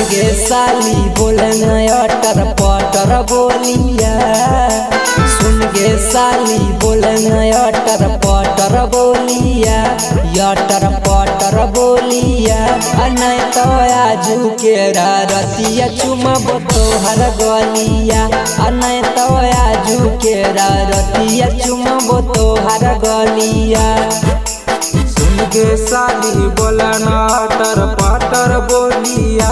गे साली बोले अटर पटर बोलिया। सुन गे साली बोले अटर पटर बोलिया, अटर पटर बोलिया। नहीं तो आजू के रतिया चुमब तोहर गलिया, नहीं तो आजू के रतिया चुमब तोहर गलिया। सुन गे साली बोला अटर पटर बोलिया।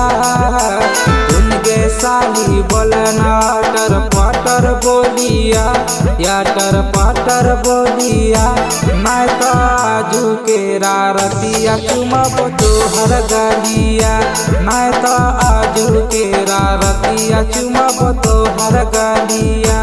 सुन गे साली बोला अटर पटर बोलिया, अटर पटर बोलिया। मैं तो आजू के रतिया चुमब तोहर गलिया, मैं तो आजू के रतिया चुमब तोहर गलिया।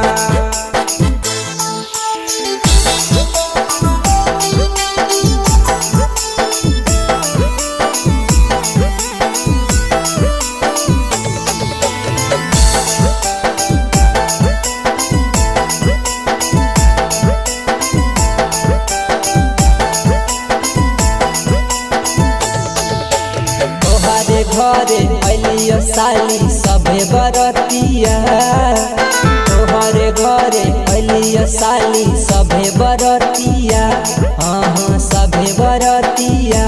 घरे अलियो साली सभे बरतिया, तोहरे घरे अलियो साली सभे बरतिया। हाँ हाँ सभे बरतिया।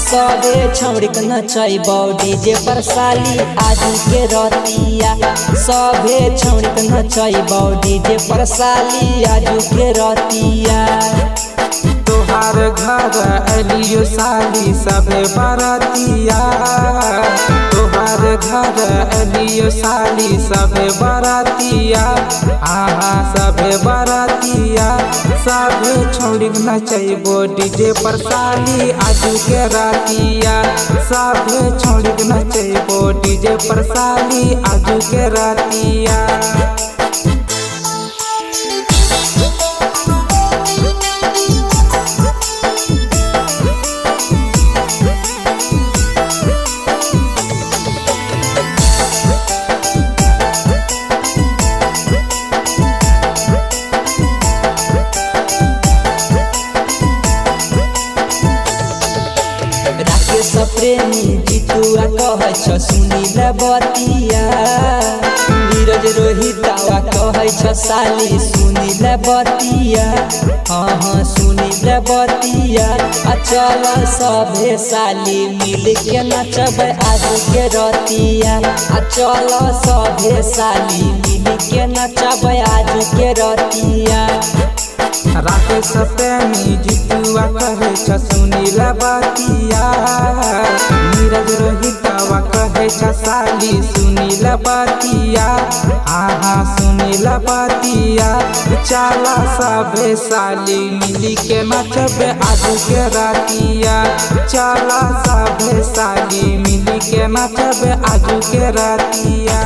सबे छौड़िक नचैबौ डीजे पर साली आजू के रतिया। सभे छौड़िक नचैबौ डीजे पर साली आजू के रतिया। तोहार घर अलियो साली सभे बरतिया, तोहार घर अलियो साली सभे बरतिया। हाँ सभे बरतिया। सभे छौड़ी नचैबो डीजे पर साली आजू के रतिया, सभे छौड़ी नचैबो डीजे पर साली आजू के रतिया। प्रेमी जीतुआ कहे छ सुनील बतिया। नीरज रोहितवा कहे छ साली सुनील बतिया। हाँ हाँ सुनील बतिया। चल सभे साली मिल के नचब आज के रतिया। चल सभे साली मिल के नचब आज के रतिया। राकेश प्रेमी जीतुआ कहे छ सुनील बतिया। नीरज रोहितवा कहे छ साली सुनील बतिया। हाँ सुनील बतिया। चला सभे साली मिली के नचबे आज के रतिया। चला सभे साली मिली के नचबे आज के रतिया।